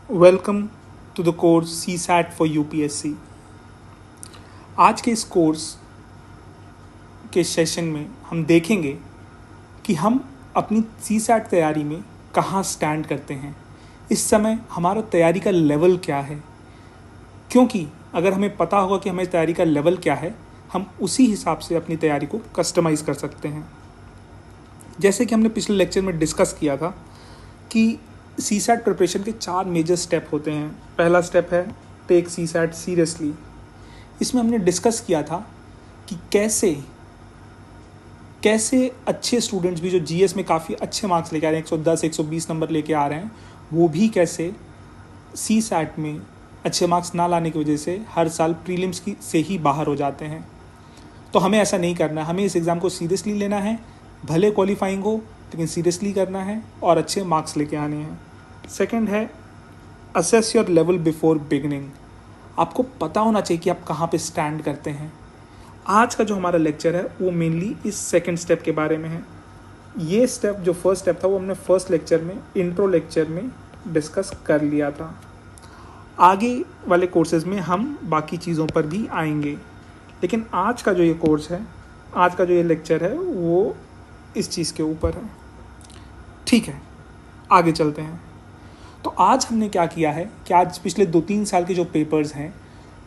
Welcome to the course CSAT for UPSC. आज के इस कोर्स के सेशन में हम देखेंगे कि हम अपनी सी सैट तैयारी में कहाँ स्टैंड करते हैं, इस समय हमारा तैयारी का लेवल क्या है। क्योंकि अगर हमें पता होगा कि हमें तैयारी का लेवल क्या है, हम उसी हिसाब से अपनी तैयारी को कस्टमाइज़ कर सकते हैं। जैसे कि हमने पिछले लेक्चर में डिस्कस किया था कि सी सैट प्रिपरेशन के 4 मेजर स्टेप होते हैं। पहला स्टेप है टेक सी सैट सीरियसली। इसमें हमने डिस्कस किया था कि कैसे अच्छे स्टूडेंट्स भी जो जीएस में काफ़ी अच्छे मार्क्स लेके आ रहे हैं, 110 120 नंबर लेके आ रहे हैं, वो भी कैसे सी सैट में अच्छे मार्क्स ना लाने की वजह से हर साल प्रीलिम्स की से ही बाहर हो जाते हैं। तो हमें ऐसा नहीं करना, हमें इस एग्ज़ाम को सीरियसली लेना है। भले क्वालिफाइंग हो लेकिन सीरियसली करना है और अच्छे मार्क्स लेके आने हैं। सेकंड है assess your level before beginning. आपको पता होना चाहिए कि आप कहाँ पे स्टैंड करते हैं। आज का जो हमारा लेक्चर है वो मेनली इस सेकंड स्टेप के बारे में है। ये स्टेप जो फर्स्ट स्टेप था वो हमने फर्स्ट लेक्चर में, इंट्रो लेक्चर में डिस्कस कर लिया था। आगे वाले कोर्सेज में हम बाकी चीज़ों पर भी आएंगे, लेकिन आज का जो ये कोर्स है, आज का जो ये लेक्चर है वो इस चीज़ के ऊपर है। ठीक है, आगे चलते हैं। तो आज हमने क्या किया है कि आज पिछले 2-3 साल के जो पेपर्स हैं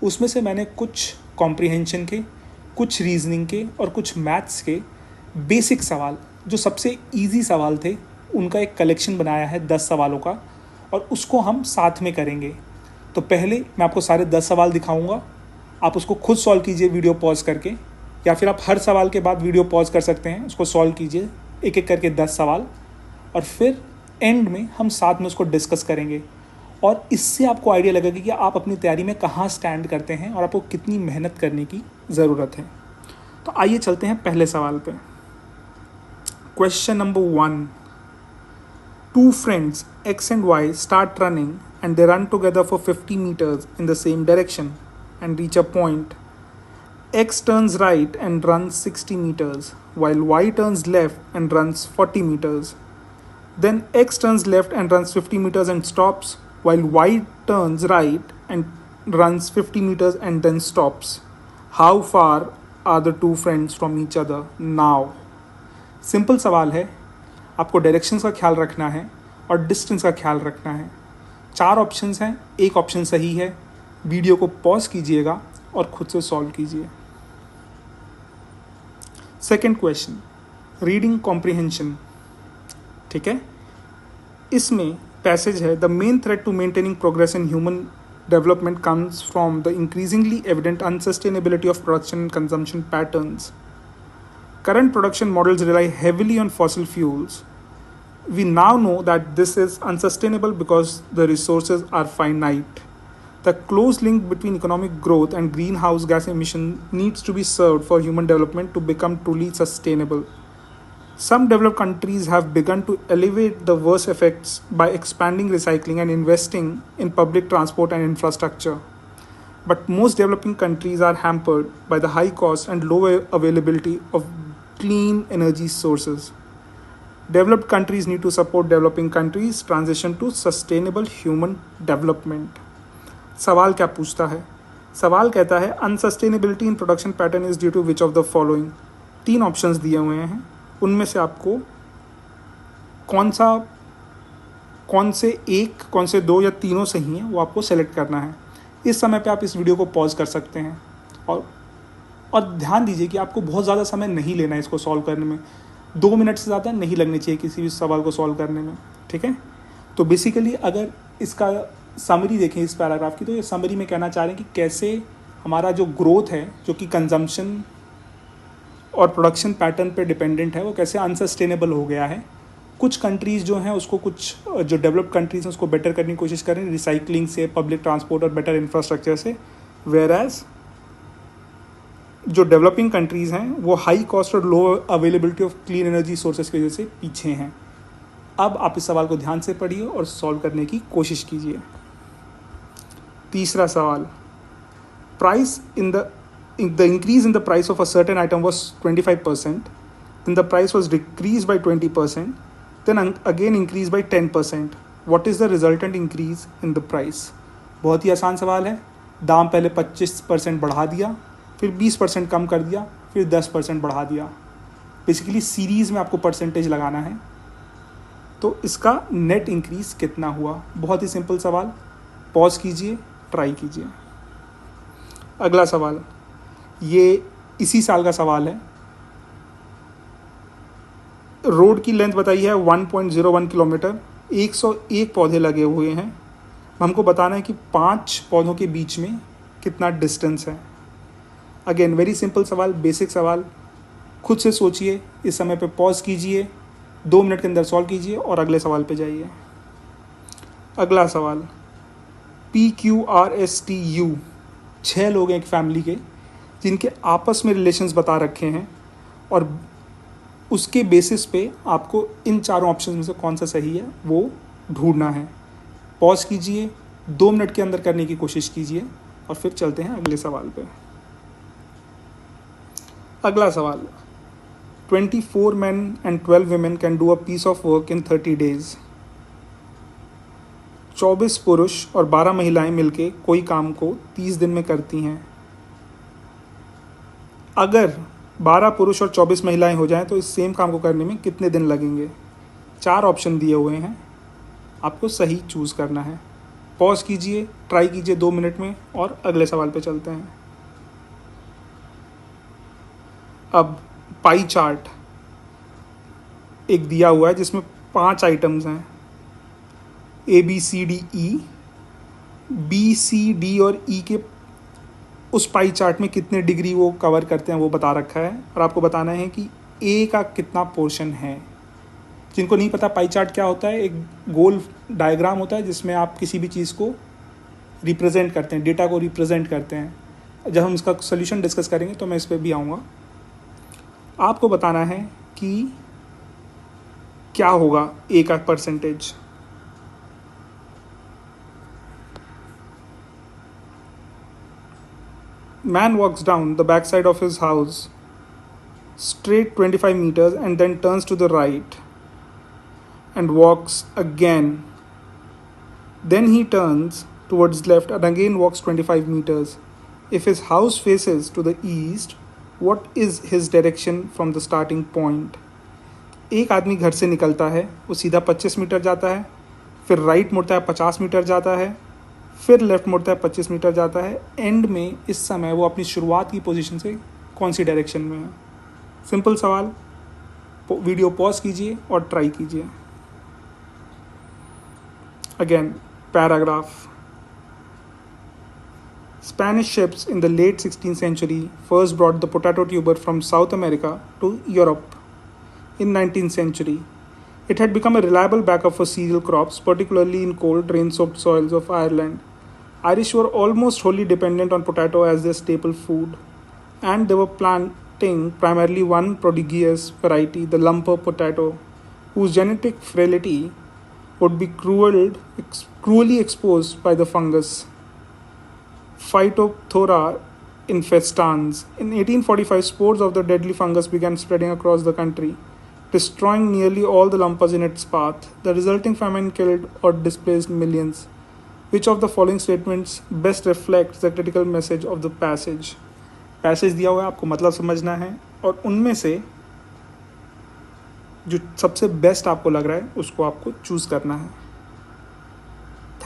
उसमें से मैंने कुछ कॉम्प्रिहेंशन के, कुछ रीजनिंग के और कुछ मैथ्स के बेसिक सवाल, जो सबसे इजी सवाल थे, उनका एक कलेक्शन बनाया है 10 सवालों का, और उसको हम साथ में करेंगे। तो पहले मैं आपको सारे 10 सवाल दिखाऊंगा, आप उसको खुद सॉल्व कीजिए वीडियो पॉज करके, या फिर आप हर सवाल के बाद वीडियो पॉज कर सकते हैं, उसको सॉल्व कीजिए एक एक करके 10 सवाल, और फिर एंड में हम साथ में उसको डिस्कस करेंगे। और इससे आपको आइडिया लगेगा कि आप अपनी तैयारी में कहाँ स्टैंड करते हैं और आपको कितनी मेहनत करने की ज़रूरत है। तो आइए चलते हैं पहले सवाल पे। Question number 1। 2 friends X and Y start running and they run together for 50 meters in the same direction and reach a point. X turns right and runs 60 meters while Y turns left and runs 40 meters. Then X turns left and runs 50 meters and stops, while Y turns right and runs 50 meters and then stops. How far are the 2 friends from each other now? Simple सवाल है, आपको directions का ख्याल रखना है और distance का ख्याल रखना है। 4 ऑप्शंस हैं, एक ऑप्शन सही है। वीडियो को पॉज कीजिएगा और खुद से सॉल्व कीजिए। Second question, reading comprehension. ठीक है, इसमें पैसेज है, the main threat to maintaining progress in human development comes from the increasingly evident unsustainability of production and consumption patterns. Current production models rely heavily on fossil fuels. We now know that this is unsustainable because the resources are finite. The close link between economic growth and greenhouse gas emission needs to be served for human development to become truly sustainable. Some developed countries have begun to alleviate the worst effects by expanding recycling and investing in public transport and infrastructure. But most developing countries are hampered by the high cost and low availability of clean energy sources. Developed countries need to support developing countries' transition to sustainable human development. सवाल क्या पूछता है? सवाल कहता है unsustainability in production pattern is due to which of the following. 3 options दिए हुए हैं, उनमें से आपको कौन से 2 या तीनों सही हैं वो आपको सेलेक्ट करना है। इस समय पे आप इस वीडियो को पॉज कर सकते हैं और ध्यान दीजिए कि आपको बहुत ज़्यादा समय नहीं लेना है इसको सॉल्व करने में। 2 मिनट से ज़्यादा नहीं लगने चाहिए किसी भी सवाल को सॉल्व करने में। ठीक है, तो बेसिकली अगर इसका समरी देखें इस पैराग्राफ की, तो ये समरी में कहना चाह रहे हैं कि कैसे हमारा जो ग्रोथ है, जो कि कंजम्पशन और प्रोडक्शन पैटर्न पे डिपेंडेंट है, वो कैसे अनसस्टेनेबल हो गया है। कुछ कंट्रीज़ जो हैं उसको, कुछ जो डेवलप्ड कंट्रीज़ हैं उसको बेटर करने की कोशिश कर रहे हैं रिसाइकलिंग से, पब्लिक ट्रांसपोर्ट और बेटर इंफ्रास्ट्रक्चर से, वेयर एज जो डेवलपिंग कंट्रीज़ हैं वो हाई कॉस्ट और low availability of clean energy sources की वजह से पीछे हैं। अब आप इस सवाल को ध्यान से पढ़िए और सॉल्व करने की कोशिश कीजिए। तीसरा सवाल, price in the increase in the price of a certain item was 25%, then the price was decreased by 20%, then again increased by 10%. What is the resultant increase in the price. बहुत ही आसान सवाल है। दाम पहले 25% बढ़ा दिया, फिर 20% कम कर दिया, फिर 10% बढ़ा दिया। बेसिकली सीरीज़ में आपको परसेंटेज लगाना है, तो इसका नेट इंक्रीज कितना हुआ। बहुत ही सिंपल सवाल, पॉज कीजिए, ट्राई कीजिए। अगला सवाल, ये इसी साल का सवाल है। रोड की लेंथ बताई है 1.01 किलोमीटर, 101 पौधे लगे हुए हैं। हमको बताना है कि 5 पौधों के बीच में कितना डिस्टेंस है। अगेन वेरी सिंपल सवाल, बेसिक सवाल, खुद से सोचिए, इस समय पे पॉज कीजिए, 2 मिनट के अंदर सॉल्व कीजिए और अगले सवाल पे जाइए। अगला सवाल, PQRSTU, 6 लोग हैं एक फैमिली के जिनके आपस में रिलेशंस बता रखे हैं और उसके बेसिस पे आपको इन चारों ऑप्शन में से कौन सा सही है वो ढूंढना है। पॉज कीजिए, 2 मिनट के अंदर करने की कोशिश कीजिए और फिर चलते हैं अगले सवाल पे। अगला सवाल, 24 men and 12 women can do a piece of work in 30 days। 24 पुरुष और 12 महिलाएं मिलके कोई काम को 30 दिन में करती हैं। अगर 12 पुरुष और 24 महिलाएं हो जाएं तो इस सेम काम को करने में कितने दिन लगेंगे। 4 ऑप्शन दिए हुए हैं, आपको सही चूज़ करना है। पॉज कीजिए, ट्राई कीजिए 2 मिनट में और अगले सवाल पे चलते हैं। अब पाई चार्ट एक दिया हुआ है जिसमें 5 आइटम्स हैं, ABCDE। BCD और E के उस पाई चार्ट में कितने डिग्री वो कवर करते हैं वो बता रखा है और आपको बताना है कि A का कितना पोर्शन है। जिनको नहीं पता पाई चार्ट क्या होता है, एक गोल डायग्राम होता है जिसमें आप किसी भी चीज़ को रिप्रेजेंट करते हैं, डेटा को रिप्रेजेंट करते हैं। जब हम इसका सोल्यूशन डिस्कस करेंगे तो मैं इस पर भी आऊँगा। आपको बताना है कि क्या होगा A का percentage. Man walks down the backside of his house straight 25 meters and then turns to the right and walks again. Then he turns towards left and again walks 25 meters. If his house faces to the east, what is his direction from the starting point? एक आदमी घर से निकलता है, वो सीधा 25 metre जाता है, फिर राइट मुड़ता है 50 मीटर जाता है, फिर लेफ्ट मुड़ता है 25 मीटर जाता है। एंड में इस समय वो अपनी शुरुआत की पोजीशन से कौन सी डायरेक्शन में है। सिंपल सवाल, वीडियो पॉज कीजिए और ट्राई कीजिए। Again paragraph, Spanish ships in the late 16th century first brought the potato tuber from South America to Europe. In 19th century, it had become a reliable backup for cereal crops, particularly in cold, rain-soaked soils of Ireland. Irish were almost wholly dependent on potato as their staple food, and they were planting primarily one prodigious variety, the lumper potato, whose genetic frailty would be cruelly exposed by the fungus Phytophthora infestans. In 1845, spores of the deadly fungus began spreading across the country, destroying nearly all the lumpers in its path. The resulting famine killed or displaced millions. Which of the following statements best reflects the critical message of the passage? Passage दिया हुआ है, आपको मतलब समझना है और उनमें से जो सबसे बेस्ट आपको लग रहा है उसको आपको चूज़ करना है।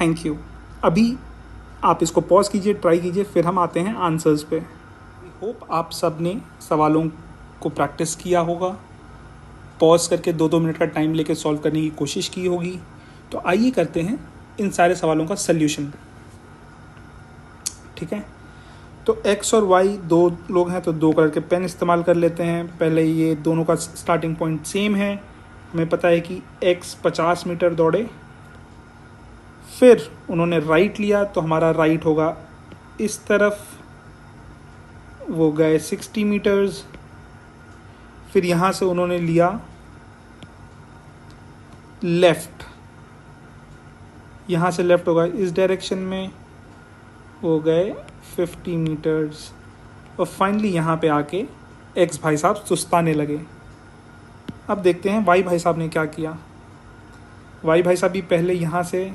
Thank you. अभी आप इसको पॉज कीजिए, ट्राई कीजिए, फिर हम आते हैं आंसर्स पे। आई होप आप सब ने सवालों को प्रैक्टिस किया होगा, पॉज करके 2-2 मिनट का टाइम लेके सॉल्व करने की कोशिश की होगी। तो आइए करते हैं इन सारे सवालों का सल्यूशन। ठीक है, तो x और y 2 लोग हैं तो 2 कलर के पेन इस्तेमाल कर लेते हैं। पहले ये दोनों का स्टार्टिंग पॉइंट सेम है, हमें पता है कि x 50 मीटर दौड़े, फिर उन्होंने राइट लिया तो हमारा राइट होगा इस तरफ, वो गए 60 मीटर्स, फिर यहाँ से उन्होंने लिया लेफ़्ट, यहाँ से लेफ़्ट होगा इस डायरेक्शन में, वो गए 50 मीटर्स और फाइनली यहाँ पे आके एक्स भाई साहब सुस्ताने लगे। अब देखते हैं वाई भाई साहब ने क्या किया। वाई भाई साहब भी पहले यहाँ से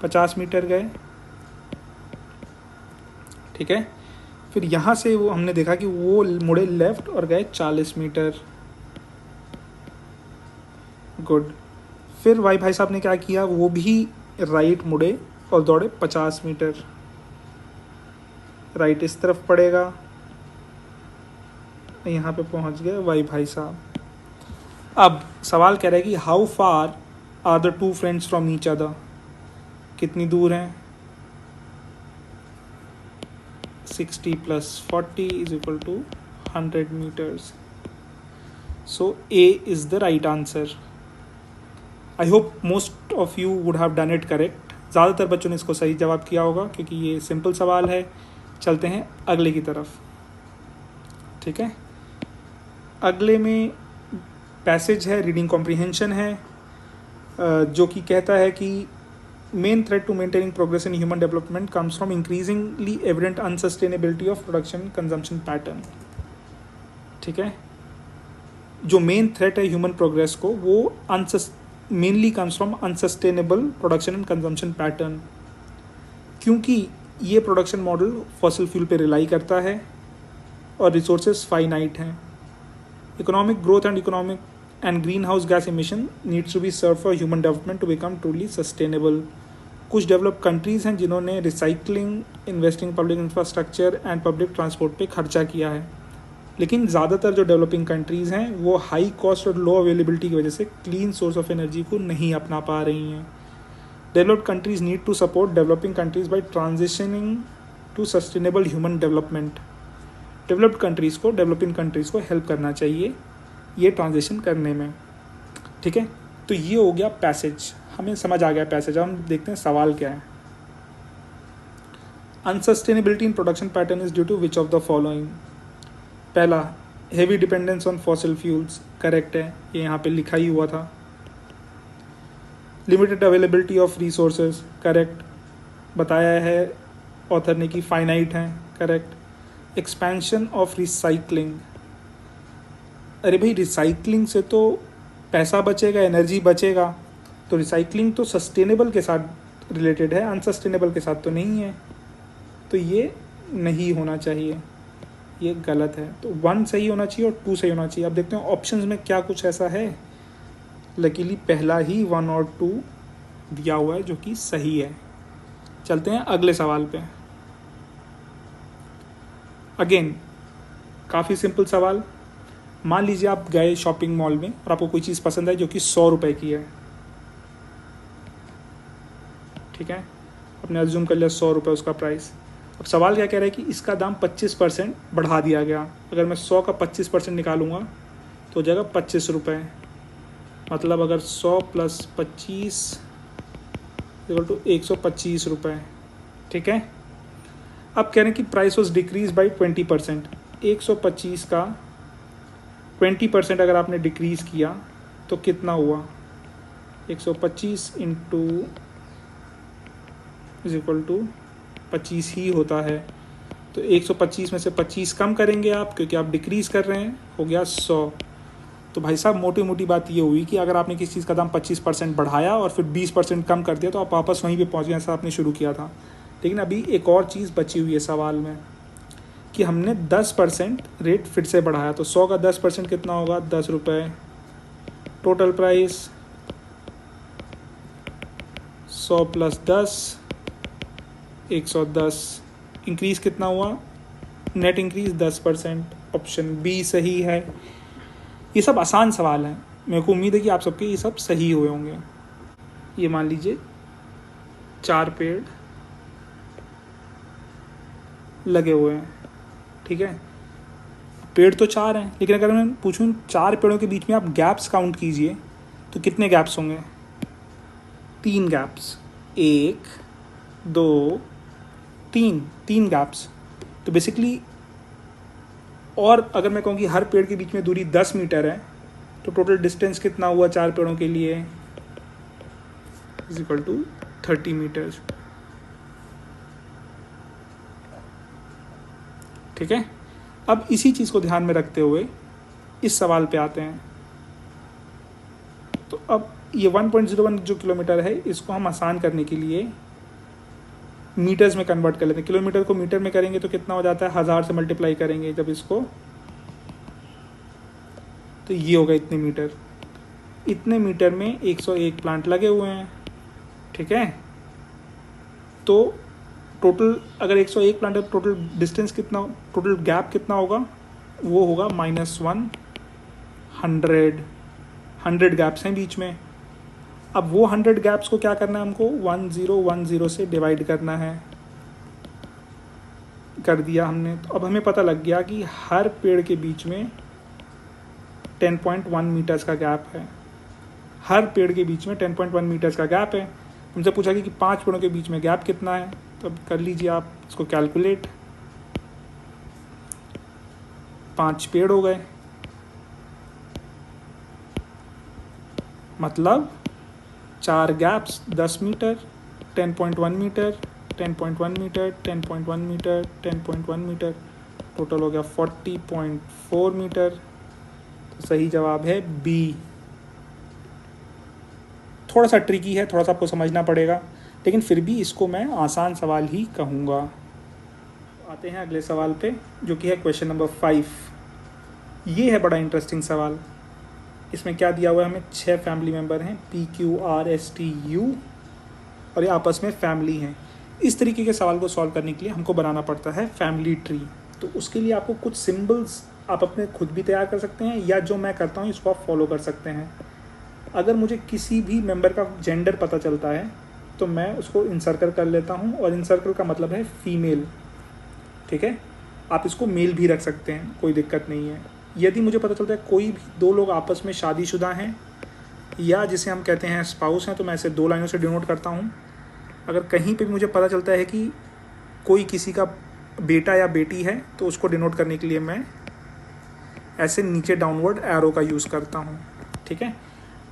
50 मीटर गए, ठीक है। फिर यहाँ से वो हमने देखा कि वो मुड़े लेफ्ट और गए 40 मीटर, गुड। फिर वाई भाई साहब ने क्या किया, वो भी राइट मुड़े और दौड़े 50 मीटर, राइट इस तरफ पड़ेगा, यहाँ पे पहुँच गए वाई भाई साहब। अब सवाल कह रहा है कि how far are the two friends from each other, कितनी दूर हैं। 60 + 40 = 100 meters. So A is the right answer. I hope most of you would have done it correct. ज़्यादातर बच्चों ने इसको सही जवाब किया होगा क्योंकि ये सिंपल सवाल है। चलते हैं अगले की तरफ, ठीक है। अगले में पैसेज है, रीडिंग कॉम्प्रिहेंशन है, जो कि कहता है कि main threat to maintaining progress in human development comes from increasingly evident unsustainability of production consumption pattern, ठीक है। जो मेन थ्रेट है ह्यूमन प्रोग्रेस को, वो mainly comes from unsustainable production and consumption pattern, क्योंकि ये प्रोडक्शन मॉडल फॉसिल फ्यूल पे rely करता है और रिसोर्सेज फाइनाइट हैं। Economic growth and greenhouse gas emission needs to be serve for human development to become truly sustainable. कुछ developed countries हैं जिन्होंने recycling, investing public infrastructure and public transport पे खर्चा किया है, लेकिन ज़्यादातर जो डेवलपिंग कंट्रीज़ हैं वो हाई कॉस्ट और लो अवेलेबिलिटी की वजह से क्लीन सोर्स ऑफ एनर्जी को नहीं अपना पा रही हैं। Developed countries need to support developing countries by transitioning to sustainable human development. Developed countries को डेवलपिंग कंट्रीज़ को हेल्प करना चाहिए ये ट्रांजिशन करने में, ठीक है। तो ये हो गया पैसेज, हमें समझ आ गया पैसेज। हम देखते हैं सवाल क्या है। Unsustainability in production pattern is due to which of the following. पहला, heavy dependence on fossil fuels, correct है, ये यहाँ पे लिखा ही हुआ था। Limited availability of resources, correct, बताया है ऑथर ने कि फाइनाइट हैं, करेक्ट। एक्सपेंशन ऑफ रिसाइकलिंग, अरे भाई रिसाइकलिंग से तो पैसा बचेगा, एनर्जी बचेगा, तो रिसाइकलिंग तो सस्टेनेबल के साथ रिलेटेड है, अनसस्टेनेबल के साथ तो नहीं है, तो ये नहीं होना चाहिए, ये गलत है। तो 1 सही होना चाहिए और 2 सही होना चाहिए। अब देखते हैं ऑप्शंस में क्या कुछ ऐसा है। लकीली पहला ही 1 और 2 दिया हुआ है जो कि सही है। चलते हैं अगले सवाल पे। अगेन काफ़ी सिंपल सवाल। मान लीजिए आप गए शॉपिंग मॉल में और आपको कोई चीज़ पसंद है जो कि 100 रुपये की है, ठीक है, आपने अज्यूम कर लिया 100 रुपये उसका प्राइस। अब सवाल क्या कह रहा है कि इसका दाम 25% बढ़ा दिया गया। अगर मैं 100 का 25% निकालूंगा तो हो जाएगा 25 रुपये, मतलब अगर 100 + 25 = 125 रुपये, ठीक है। अब कह रहे हैं कि प्राइस वॉज डिक्रीज बाई 20%। 125 का 20% अगर आपने डिक्रीज़ किया तो कितना हुआ, 125 = 25 ही होता है। तो 125 में से 25 कम करेंगे आप, क्योंकि आप डिक्रीज़ कर रहे हैं, हो गया 100। तो भाई साहब मोटी मोटी बात ये हुई कि अगर आपने किसी चीज़ का दाम 25% बढ़ाया और फिर 20% कम कर दिया तो आप वापस वहीं पे पहुंच गए जैसा आपने शुरू किया था। लेकिन अभी एक और चीज़ बची हुई है सवाल में कि हमने 10% रेट फिर से बढ़ाया, तो 100 का 10% कितना होगा, 10 रुपये। Total price 100 + 10 110। इंक्रीज़ कितना हुआ, नेट इंक्रीज 10%। ऑप्शन बी सही है। ये सब आसान सवाल हैं, मेरे को उम्मीद है कि आप सबके ये सब सही हुए होंगे। ये मान लीजिए 4 पेड़ लगे हुए हैं, ठीक है, पेड़ तो 4 हैं, लेकिन अगर मैं पूछूं 4 पेड़ों के बीच में आप गैप्स काउंट कीजिए तो कितने गैप्स होंगे, 3 गैप्स, 1 2 3 गैप्स। तो बेसिकली, और अगर मैं कहूँ कि हर पेड़ के बीच में दूरी 10 मीटर है तो टोटल डिस्टेंस कितना हुआ 4 पेड़ों के लिए, = 30 मीटर्स, ठीक है। अब इसी चीज़ को ध्यान में रखते हुए इस सवाल पे आते हैं। तो अब ये 1.01 जो किलोमीटर है इसको हम आसान करने के लिए मीटर्स में कन्वर्ट कर लेते हैं। किलोमीटर को मीटर में करेंगे तो कितना हो जाता है, 1000 से मल्टीप्लाई करेंगे जब इसको, तो ये होगा इतने मीटर। इतने मीटर में 101 प्लांट लगे हुए हैं, ठीक है। तो टोटल अगर 101 प्लांट है, टोटल डिस्टेंस कितना, टोटल गैप कितना होगा, वो होगा -100। 100 गैप्स हैं बीच में। अब वो 100 गैप्स को क्या करना है हमको, 1010 से डिवाइड करना है। कर दिया हमने। तो अब हमें पता लग गया कि हर पेड़ के बीच में 10.1 मीटर्स का गैप है। हर पेड़ के बीच में 10.1 मीटर्स का गैप है। तुमसे पूछा कि 5 पेड़ों के बीच में गैप कितना है, तो अब कर लीजिए आप इसको कैलकुलेट। 5 पेड़ हो गए, मतलब 4 gaps 10 meter, 10.1 meter, 10.1 meter, 10.1 meter, 10.1 meter, total हो गया 40.4 मीटर। तो सही जवाब है बी। थोड़ा सा ट्रिकी है, थोड़ा सा आपको समझना पड़ेगा, लेकिन फिर भी इसको मैं आसान सवाल ही कहूँगा। आते हैं अगले सवाल पे, जो कि है क्वेश्चन नंबर 5। ये है बड़ा इंटरेस्टिंग सवाल। इसमें क्या दिया हुआ है, हमें 6 फैमिली मेम्बर हैं, PQRSTU, और ये आपस में फैमिली हैं। इस तरीके के सवाल को सॉल्व करने के लिए हमको बनाना पड़ता है फैमिली ट्री। तो उसके लिए आपको कुछ सिंबल्स आप अपने खुद भी तैयार कर सकते हैं, या जो मैं करता हूँ इसको आप फॉलो कर सकते हैं। अगर मुझे किसी भी मेंबर का जेंडर पता चलता है तो मैं उसको इनसर्कल कर लेता हूँ, और इनसर्कल का मतलब है फीमेल, ठीक है। आप इसको मेल भी रख सकते हैं, कोई दिक्कत नहीं है। यदि मुझे पता चलता है कोई भी 2 लोग आपस में शादीशुदा हैं, या जिसे हम कहते हैं स्पाउस हैं, तो मैं इसे 2 लाइनों से डिनोट करता हूँ। अगर कहीं पे भी मुझे पता चलता है कि कोई किसी का बेटा या बेटी है, तो उसको डिनोट करने के लिए मैं ऐसे नीचे डाउनवर्ड एरो का यूज़ करता हूँ, ठीक है।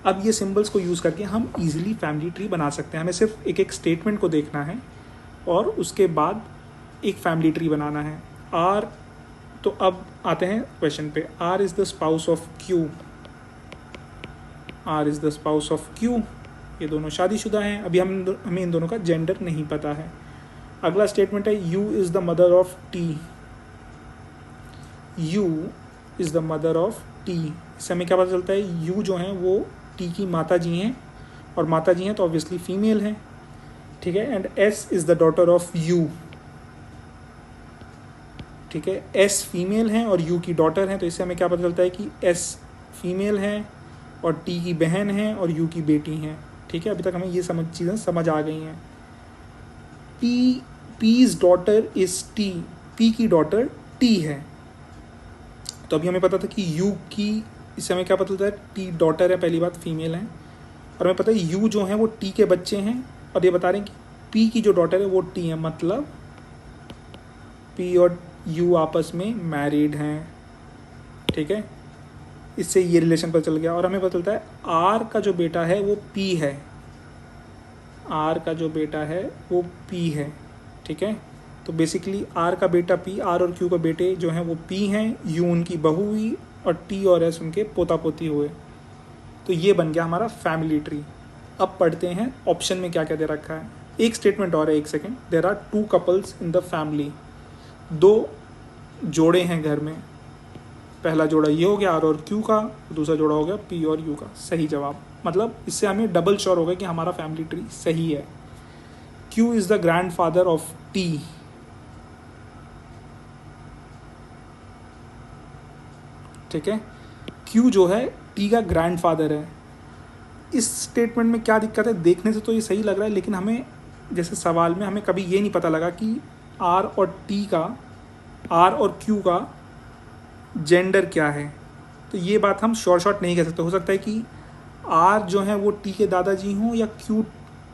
अब ये सिंबल्स को यूज़ करके हम इजीली फैमिली ट्री बना सकते हैं। हमें सिर्फ एक एक स्टेटमेंट को देखना है और उसके बाद एक फैमिली ट्री बनाना है। आर, तो अब आते हैं क्वेश्चन पे। R is the spouse of Q. R is the spouse of Q. ये दोनों शादीशुदा हैं। अभी हमें इन दोनों का जेंडर नहीं पता है। अगला स्टेटमेंट है you is the mother of T. You is the mother of T. इससे हमें क्या पता चलता है, यू जो हैं वो टी की माता जी हैं, और माता जी हैं तो ऑब्वियसली फीमेल हैं, ठीक है। And S is the daughter of you, ठीक है। एस फीमेल हैं और यू की डॉटर हैं, तो इससे हमें क्या पता चलता है कि एस फीमेल हैं और टी की बहन हैं और यू की बेटी हैं, ठीक है। अभी तक हमें ये चीज़ें समझ आ गई हैं। P's daughter is T. P की डॉटर टी है। तो अभी हमें पता था कि यू की, इससे हमें क्या पता चलता है, टी डॉटर है, पहली बात फीमेल है, और हमें पता है यू जो है वो टी के बच्चे हैं, और ये बता रहे हैं कि पी की जो डॉटर है वो टी है, मतलब पी और यू आपस में मैरिड हैं, ठीक है। इससे ये रिलेशन पता चल गया। और हमें पता चलता है आर का जो बेटा है वो पी है। आर का जो बेटा है वो पी है, ठीक है। तो बेसिकली आर का बेटा पी, आर और क्यू का बेटे जो हैं वो पी हैं, यू उनकी बहू हुई, और टी और एस उनके पोता पोती हुए। तो ये बन गया हमारा फैमिली ट्री। अब पढ़ते हैं ऑप्शन में क्या क्या दे रखा है। एक स्टेटमेंट और है, एक second. There are 2 couples in the family. 2 जोड़े हैं घर में। पहला जोड़ा ये हो गया आर और क्यू का, दूसरा जोड़ा हो गया पी और यू का। सही जवाब। मतलब इससे हमें डबल श्योर हो गया कि हमारा फैमिली ट्री सही है। Q is the grand father of T. ठीक है, क्यू जो है टी का ग्रैंड फादर है। इस स्टेटमेंट में क्या दिक्कत है, देखने से तो ये सही लग रहा है, लेकिन हमें जैसे सवाल में हमें कभी ये नहीं पता लगा कि आर और टी का, आर और क्यू का जेंडर क्या है। तो ये बात हम शॉर्ट नहीं कह सकते। हो सकता है कि आर जो है वो टी के दादाजी हों या क्यू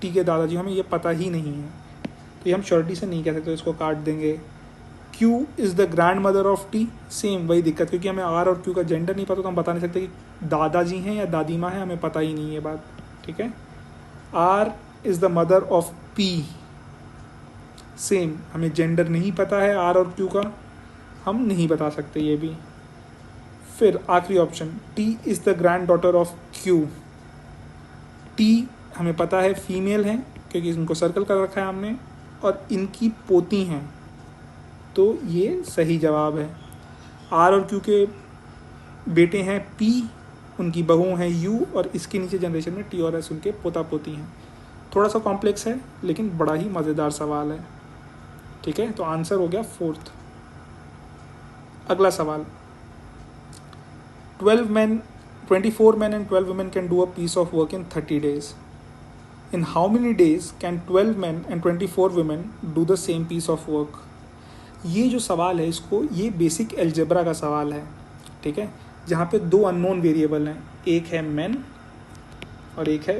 टी के दादाजी हों, हमें ये पता ही नहीं है, तो ये हम श्योरिटी से नहीं कह सकते, इसको काट देंगे। Q is the grand mother of T, same वही दिक्कत, क्योंकि हमें आर और क्यू का जेंडर नहीं पता, तो हम बता नहीं सकते कि दादाजी हैं या दादी माँ हैं, हमें पता ही नहीं है बात, ठीक है। R is the mother of P, same, हमें जेंडर नहीं पता है आर और क्यू का, हम नहीं बता सकते ये भी। फिर आखिरी option, T is the grand daughter of Q. T हमें पता है फीमेल हैं क्योंकि इनको सर्कल कर रखा है हमने, और इनकी पोती हैं, तो ये सही जवाब है। आर और क्यू के बेटे हैं पी, उनकी बहू हैं यू, और इसके नीचे जनरेशन में टी और एस उनके पोता पोती हैं। थोड़ा सा कॉम्प्लेक्स है लेकिन बड़ा ही मज़ेदार सवाल है। ठीक है, तो आंसर हो गया 4th। अगला सवाल, 24 men and 12 women can do a piece of work in 30 days. In how many days can 12 men and 24 women do the same piece of work? ये जो सवाल है इसको, ये बेसिक एल्जेब्रा का सवाल है। ठीक है, जहाँ पे 2 अननोन वेरिएबल हैं, एक है मेन और एक है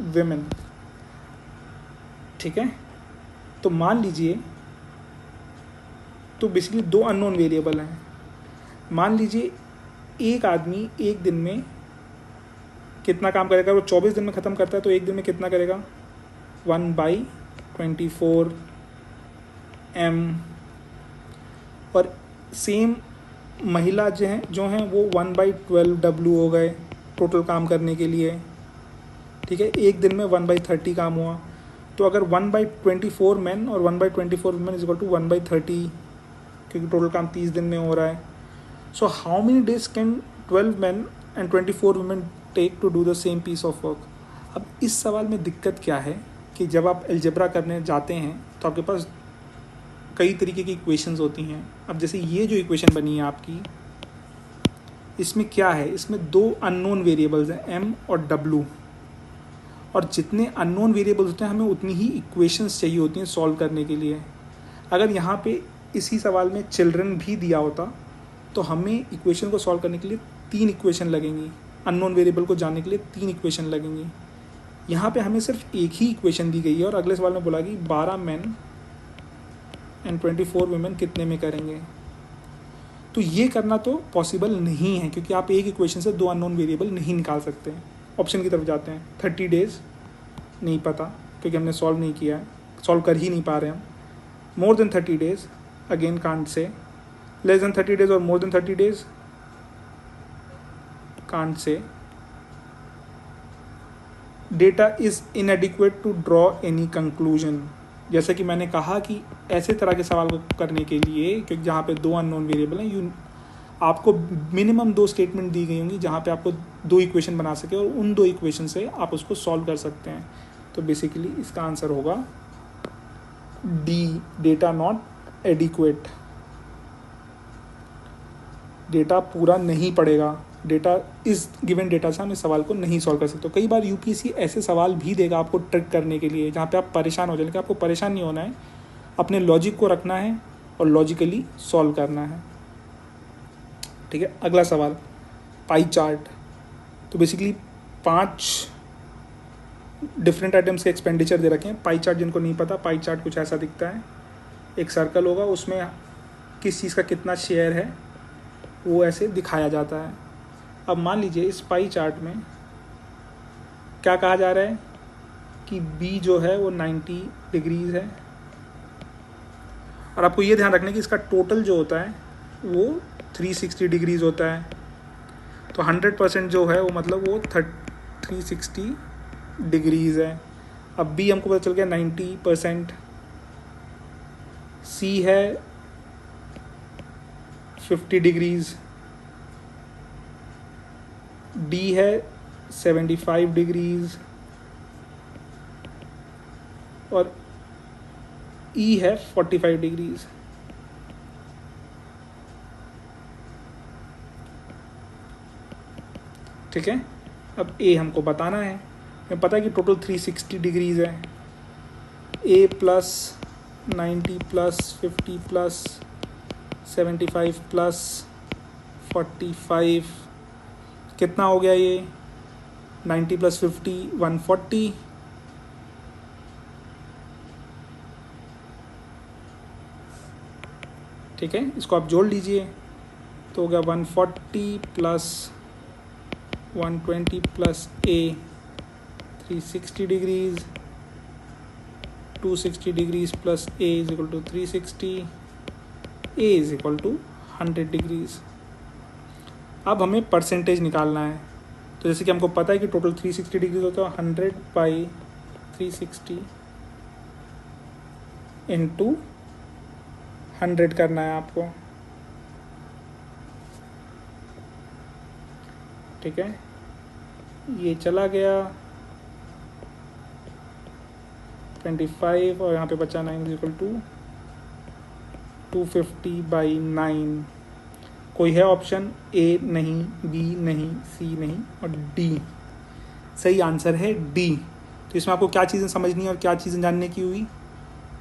विमेन। ठीक है, तो मान लीजिए, तो बेसिकली 2 अननोन वेरिएबल हैं। मान लीजिए एक आदमी एक दिन में कितना काम करेगा, वो 24 दिन में ख़त्म करता है, तो एक दिन में कितना करेगा, 1/24 m। और सेम महिला जो हैं वो 1/12 w हो गए टोटल काम करने के लिए। ठीक है, एक दिन में 1/30 काम हुआ, तो अगर 1/24 मैन और 1/24 वुमेन इज इक्वल टू 1/30, क्योंकि टोटल काम 30 दिन में हो रहा है। So how many days can 12 men and 24 women take to do the same piece of work? अब इस सवाल में दिक्कत क्या है कि जब आप अलजेब्रा करने जाते हैं तो आपके पास कई तरीके की इक्वेशंस होती हैं। अब जैसे ये जो इक्वेशन बनी है आपकी, इसमें क्या है, इसमें 2 अननोन वेरिएबल्स हैं m और w, और जितने अननोन वेरिएबल्स होते हैं हमें उतनी ही इक्वेशंस चाहिए होती हैं सॉल्व करने के लिए। अगर यहाँ पे इसी सवाल में चिल्ड्रन भी दिया होता तो हमें इक्वेशन को सॉल्व करने के लिए 3 इक्वेशन लगेंगी, अननोन वेरिएबल को जानने के लिए 3 इक्वेशन लगेंगी। यहाँ पे हमें सिर्फ एक ही इक्वेशन दी गई है, और अगले सवाल में बोला कि 12 मैन एंड 24 वुमेन कितने में करेंगे। तो ये करना तो पॉसिबल नहीं है, क्योंकि आप एक इक्वेशन से 2 अननोन वेरिएबल नहीं निकाल सकते। ऑप्शन की तरफ जाते हैं। 30 डेज नहीं पता क्योंकि हमने सॉल्व नहीं किया है, सॉल्व कर ही नहीं पा रहे हम। More than 30 days again can't say, less than 30 days और more than 30 days can't say. Data is inadequate to draw any conclusion. जैसे कि मैंने कहा कि ऐसे तरह के सवाल को करने के लिए, क्योंकि जहाँ पे 2 अननोन वेरिएबल हैं, आपको मिनिमम 2 स्टेटमेंट दी गई होंगी जहाँ पे आपको 2 इक्वेशन बना सके, और उन 2 इक्वेशन से आप उसको सॉल्व कर सकते हैं। तो बेसिकली इसका आंसर होगा D, data not adequate. Data पूरा नहीं पड़ेगा, डेटा इस गिवन डेटा से हम इस सवाल को नहीं सॉल्व कर सकते। तो कई बार यूपीएससी ऐसे सवाल भी देगा आपको ट्रिक करने के लिए, जहाँ पे आप परेशान हो जाएंगे। आपको परेशान नहीं होना है, अपने लॉजिक को रखना है और लॉजिकली सॉल्व करना है। ठीक है, अगला सवाल, पाई चार्ट। तो बेसिकली 5 डिफरेंट आइटम्स के एक्सपेंडिचर दे रखे हैं। पाई चार्ट जिनको नहीं पता, पाई चार्ट कुछ ऐसा दिखता है, एक सर्कल होगा, उसमें किस चीज़ का कितना शेयर है वो ऐसे दिखाया जाता है। अब मान लीजिए इस पाई चार्ट में क्या कहा जा रहा है कि बी जो है वो 90 डिग्रीज है, और आपको ये ध्यान रखना है कि इसका टोटल जो होता है वो 360 डिग्रीज होता है। तो 100% जो है वो मतलब वो 360 डिग्रीज है। अब बी हमको पता चल गया 90%, सी है 50 डिग्रीज, डी है 75 डिग्रीज, और ई है 45 डिग्रीज। ठीक है, अब ए हमको बताना है। हमें पता है कि टोटल 360 डिग्रीज है। ए प्लस 90 प्लस 50 प्लस 75 प्लस 45 कितना हो गया ये, 90 प्लस 50 140, ठीक है, इसको आप जोड़ लीजिए तो हो गया 140 plus 120 plus A 360 degrees, 260 degrees plus A is equal to 360, A is equal to 100 degrees. अब हमें परसेंटेज निकालना है। तो जैसे कि हमको पता है कि टोटल 360 डिग्री होता है, 100/360 इंटू 100 करना है आपको, ठीक है। ये चला गया 25 और यहाँ पे बचा 9 इक्वल टू 250/9। कोई है ऑप्शन? ए नहीं, बी नहीं, सी नहीं और डी। सही आंसर है डी। तो इसमें आपको क्या चीज़ें समझनी है और क्या चीज़ें जानने की हुई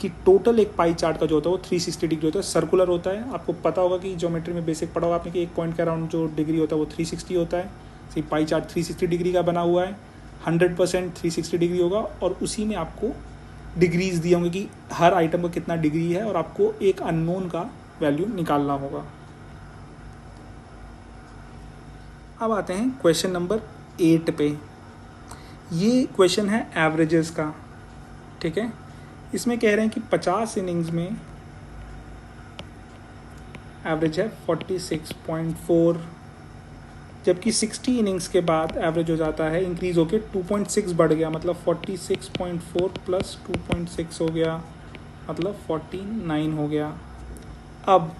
कि टोटल एक पाई चार्ट का जो होता है वो 360 डिग्री होता है, सर्कुलर होता है। आपको पता होगा कि ज्योमेट्री में बेसिक पढ़ा होगा आपने कि एक पॉइंट का अराउंड जो डिग्री होता है वो 360 होता है। सही, पाई चार्ट 360 डिग्री का बना हुआ है, 100% 360 डिग्री होगा और उसी में आपको डिग्रीज दिए होंगे कि हर आइटम का कितना डिग्री है और आपको एक अननोन का वैल्यू निकालना होगा। अब आते हैं क्वेश्चन नंबर 8 पे। ये क्वेश्चन है एवरेजेस का, ठीक है। इसमें कह रहे हैं कि 50 इनिंग्स में एवरेज है 46.4, जबकि 60 इनिंग्स के बाद एवरेज हो जाता है इंक्रीज होके 2.6 बढ़ गया, मतलब 46.4 प्लस 2.6 हो गया, मतलब 49 हो गया। अब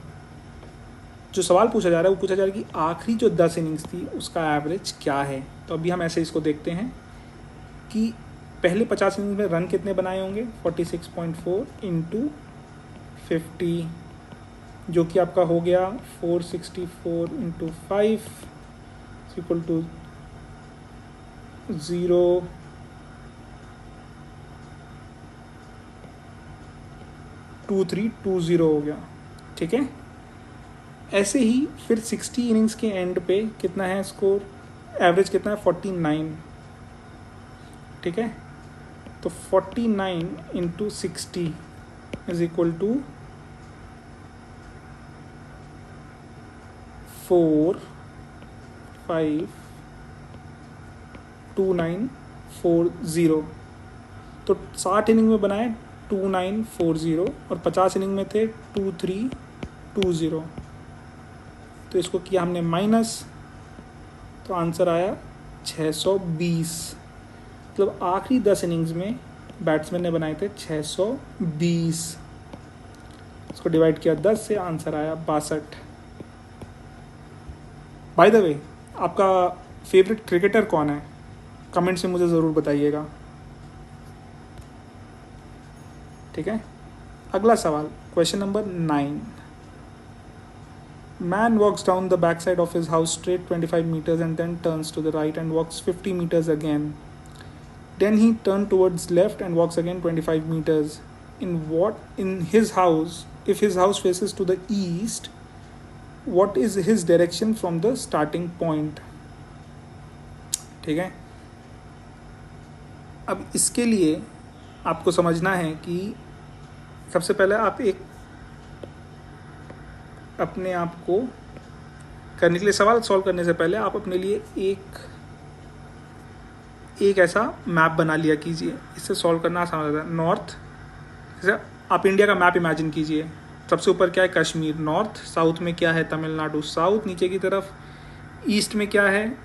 जो सवाल पूछा जा रहा है वो पूछा जा रहा है कि आखिरी जो 10 इनिंग्स थी उसका एवरेज क्या है। तो अभी हम ऐसे इसको देखते हैं कि पहले 50 इनिंग्स में रन कितने बनाए होंगे, 46.4 इंटू 50, जो कि आपका हो गया 464 इंटू 5 इक्वल टू 02320 हो गया, ठीक है। ऐसे ही फिर 60 इनिंग्स के एंड पे कितना है स्कोर, एवरेज कितना है 49, ठीक है। तो 49 इंटू 60 इज इक्वल टू 452940। तो 60 इनिंग में बनाए 2940 और 50 इनिंग में थे 2320। तो इसको किया हमने माइनस, तो आंसर आया 620। मतलब आखिरी 10 इनिंग्स में बैट्समैन ने बनाए थे 620। इसको डिवाइड किया 10 से, आंसर आया 62। बाय द वे, आपका फेवरेट क्रिकेटर कौन है? कमेंट से मुझे ज़रूर बताइएगा, ठीक है। अगला सवाल, question number 9। Man walks down the backside of his house straight 25 meters and then turns to the right and walks 50 meters again. Then he turns towards left and walks again 25 meters. In his house, if his house faces to the east, what is his direction from the starting point? ठीक है। अब इसके लिए आपको समझना है कि सबसे पहले आप एक अपने आप को करने के लिए, सवाल सॉल्व करने से पहले आप अपने लिए एक ऐसा मैप बना लिया कीजिए। इससे सॉल्व करना आसान हो जाता है। नॉर्थ, जैसे आप इंडिया का मैप इमेजिन कीजिए, सबसे ऊपर क्या है, कश्मीर, नॉर्थ। साउथ में क्या है, तमिलनाडु, साउथ। नीचे की तरफ ईस्ट में क्या है,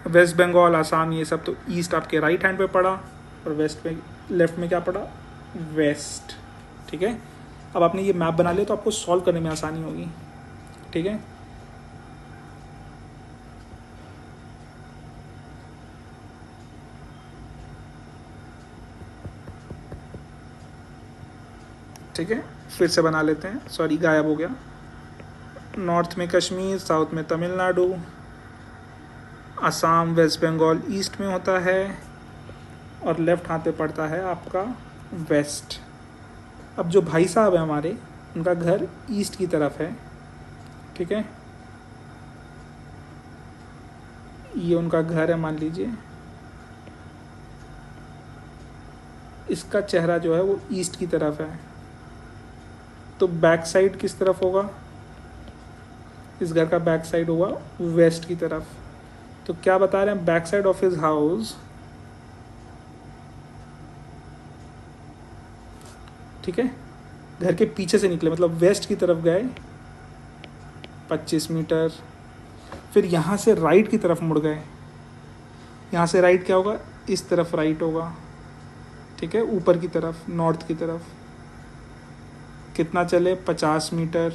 वेस्ट बंगाल, आसाम, ये सब। तो ईस्ट आपके राइट हैंड पे पड़ा और वेस्ट में, लेफ्ट में क्या पड़ा, वेस्ट, ठीक है। अब आपने ये मैप बना लिया तो आपको सॉल्व करने में आसानी होगी, ठीक है। ठीक है, फिर से बना लेते हैं, सॉरी गायब हो गया। नॉर्थ में कश्मीर, साउथ में तमिलनाडु, असम, वेस्ट बंगाल ईस्ट में होता है और लेफ्ट हाथ पे पड़ता है आपका वेस्ट। अब जो भाई साहब है हमारे, उनका घर ईस्ट की तरफ है, ठीक है। ये उनका घर है मान लीजिए, इसका चेहरा जो है वो ईस्ट की तरफ है। तो बैक साइड किस तरफ होगा, इस घर का बैक साइड होगा वेस्ट की तरफ। तो क्या बता रहे हैं, back side of his house, ठीक है, घर के पीछे से निकले, मतलब वेस्ट की तरफ गए 25 मीटर, फिर यहाँ से राइट की तरफ मुड़ गए यहाँ से राइट क्या होगा, इस तरफ राइट होगा, ठीक है, ऊपर की तरफ, नॉर्थ की तरफ। कितना चले, 50 मीटर।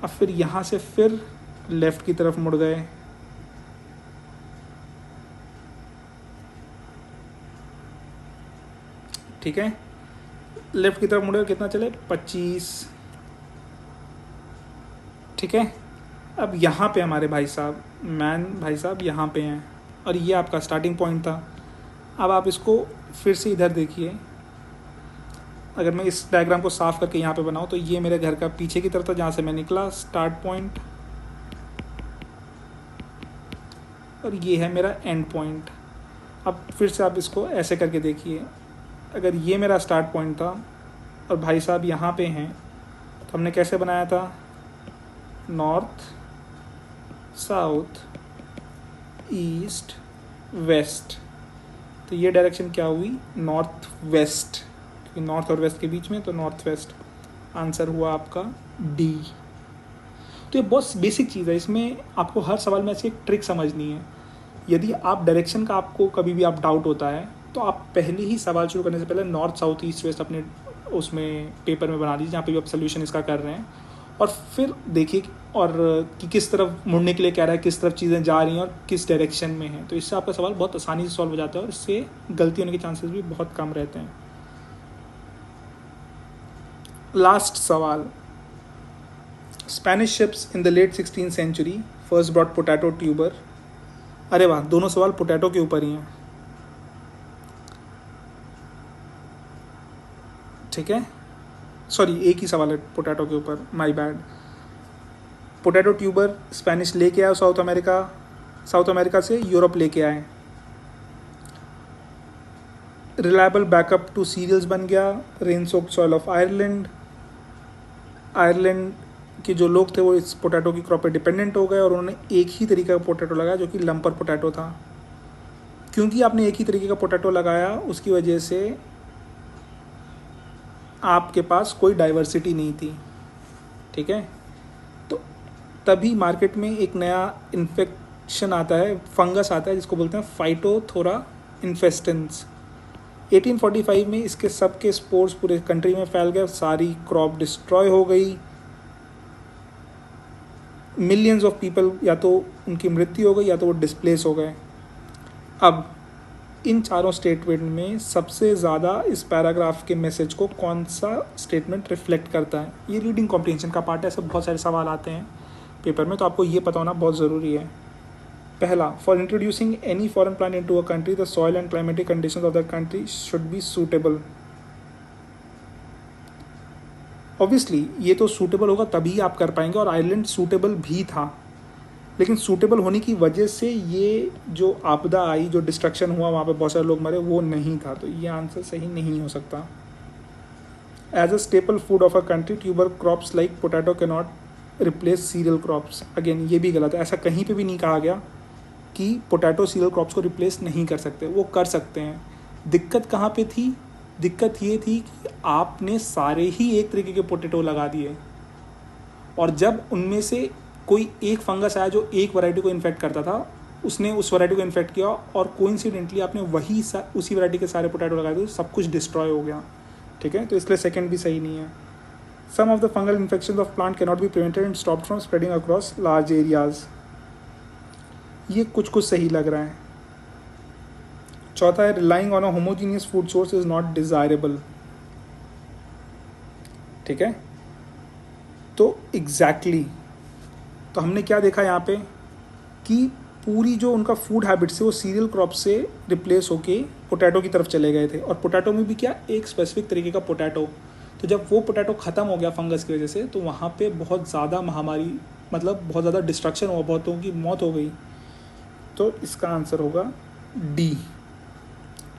अब फिर यहाँ से फिर लेफ़्ट की तरफ मुड़ गए, ठीक है, लेफ़्ट की तरफ मुड़े, कितना चले, 25, ठीक है। अब यहाँ पे हमारे भाई साहब यहाँ पे हैं, और ये आपका स्टार्टिंग पॉइंट था। अब आप इसको फिर से इधर देखिए, अगर मैं इस डायग्राम को साफ करके यहाँ पे बनाऊँ तो ये मेरे घर का पीछे की तरफ था जहाँ से मैं निकला, स्टार्ट पॉइंट, और ये है मेरा एंड पॉइंट। अब फिर से आप इसको ऐसे करके देखिए, अगर ये मेरा स्टार्ट पॉइंट था और भाई साहब यहाँ पे हैं, तो हमने कैसे बनाया था, नॉर्थ साउथ ईस्ट वेस्ट, तो ये डायरेक्शन क्या हुई, नॉर्थ वेस्ट, क्योंकि नॉर्थ और वेस्ट के बीच में, तो नॉर्थ वेस्ट। आंसर हुआ आपका डी। तो ये बहुत बेसिक चीज़ है, इसमें आपको हर सवाल में ऐसी एक ट्रिक समझनी है। यदि आप डायरेक्शन का आपको कभी भी आप डाउट होता है, तो आप पहले ही सवाल शुरू करने से पहले नॉर्थ साउथ ईस्ट वेस्ट अपने उसमें पेपर में बना दीजिए, जहाँ पे भी आप सोल्यूशन इसका कर रहे हैं, और फिर देखिए और कि किस तरफ मुड़ने के लिए कह रहा है, किस तरफ चीज़ें जा रही हैं और किस डायरेक्शन में है। तो इससे आपका सवाल बहुत आसानी से सॉल्व हो जाता है और इससे गलती होने के चांसेस भी बहुत कम रहते हैं। लास्ट सवाल, Spanish ships in the late 16th century first brought potato tuber. अरे वाह, दोनों सवाल पोटैटो के ऊपर ही हैं, ठीक है, सॉरी एक ही सवाल है पोटैटो के ऊपर, my bad. Potato tuber Spanish लेके आए साउथ अमेरिका से यूरोप लेके आए, रिलायबल बैकअप टू सीरियल्स बन गया, rain soaked soil of Ireland के जो लोग थे वो इस पोटैटो की क्रॉप पे डिपेंडेंट हो गए और उन्होंने एक ही तरीके का पोटैटो लगाया जो कि लंपर पोटैटो था। क्योंकि आपने एक ही तरीके का पोटैटो लगाया, उसकी वजह से आपके पास कोई डाइवर्सिटी नहीं थी, ठीक है। तो तभी मार्केट में एक नया इन्फेक्शन आता है, फंगस आता है, जिसको बोलते हैं फाइटोथोरा इन्फेस्टेंस। 1845 में इसके सबके स्पोर्स पूरे कंट्री में फैल गए, सारी क्रॉप डिस्ट्रॉय हो गई, मिलियंस ऑफ पीपल या तो उनकी मृत्यु हो गई या तो वो डिस्प्लेस हो गए। अब इन चारों स्टेटमेंट में सबसे ज़्यादा इस पैराग्राफ के मैसेज को कौन सा स्टेटमेंट रिफ्लेक्ट करता है? ये रीडिंग कॉम्प्रिहेंशन का पार्ट है, ऐसे बहुत सारे सवाल आते हैं पेपर में, तो आपको ये पता होना बहुत ज़रूरी है। पहला, for introducing any foreign plant into a country the soil and climatic conditions of the country should be suitable. Obviously ये तो सूटेबल होगा तभी आप कर पाएंगे, और आयरलैंड सूटेबल भी था, लेकिन सूटेबल होने की वजह से ये जो आपदा आई, जो डिस्ट्रक्शन हुआ, वहाँ पे बहुत सारे लोग मरे, वो नहीं था, तो ये आंसर सही नहीं हो सकता। As a staple food of a country tuber crops like potato cannot replace cereal crops. Again ये भी गलत है, ऐसा कहीं पे भी नहीं कहा गया कि पोटैटो सीरियल क्रॉप्स को रिप्लेस नहीं कर सकते, वो कर सकते हैं। दिक्कत कहाँ पे थी? दिक्कत ये थी कि आपने सारे ही एक तरीके के पोटैटो लगा दिए, और जब उनमें से कोई एक फंगस आया जो एक वैरायटी को इन्फेक्ट करता था, उसने उस वैरायटी को इन्फेक्ट किया, और कोइंसिडेंटली आपने उसी वैरायटी के सारे पोटैटो लगा दिए, सब कुछ डिस्ट्रॉय हो गया, ठीक है। तो इसलिए सेकंड भी सही नहीं है। Some of the fungal infection of plant can not be prevented and stopped from spreading across large areas. ये कुछ सही लग रहा है। चौथा है, relying on a homogeneous food source is not desirable, ठीक है। तो एग्जैक्टली तो हमने क्या देखा यहाँ पे कि पूरी जो उनका फूड हैबिट्स है वो सीरियल क्रॉप से रिप्लेस होके पोटैटो की तरफ चले गए थे, और पोटैटो में भी क्या, एक स्पेसिफिक तरीके का पोटैटो। तो जब वो पोटैटो ख़त्म हो गया फंगस की वजह से, तो वहाँ पे बहुत ज़्यादा महामारी, मतलब बहुत ज़्यादा डिस्ट्रक्शन हुआ, बहुत लोगों की मौत हो गई। तो इसका आंसर होगा डी,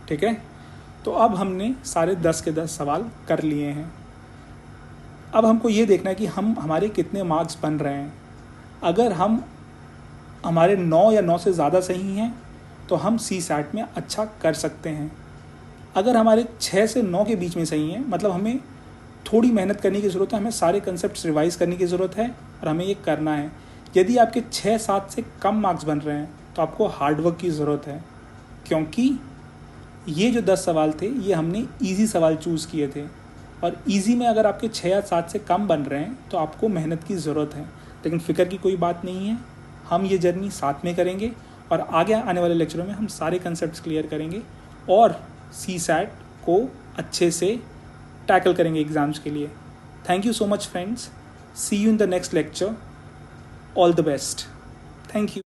ठीक है। तो अब हमने सारे 10 के 10 सवाल कर लिए हैं। अब हमको ये देखना है कि हमारे कितने मार्क्स बन रहे हैं। अगर हमारे 9 या 9 से ज़्यादा सही हैं तो हम CSAT में अच्छा कर सकते हैं। अगर हमारे 6 से 9 के बीच में सही हैं, मतलब हमें थोड़ी मेहनत करने की ज़रूरत है, हमें सारे कंसेप्ट रिवाइज करने की ज़रूरत है और हमें ये करना है। यदि आपके 6-7 से कम मार्क्स बन रहे हैं तो आपको हार्डवर्क की ज़रूरत है, क्योंकि ये जो 10 सवाल थे ये हमने ईजी सवाल चूज़ किए थे, और ईजी में अगर आपके 6 या 7 से कम बन रहे हैं तो आपको मेहनत की ज़रूरत है। लेकिन फ़िक्र की कोई बात नहीं है, हम ये जर्नी साथ में करेंगे और आगे आने वाले लेक्चरों में हम सारे कंसेप्ट्स क्लियर करेंगे और CSAT को अच्छे से टैकल करेंगे एग्ज़ाम्स के लिए। Thank you so much friends, see you in the next lecture, all the best, thank you.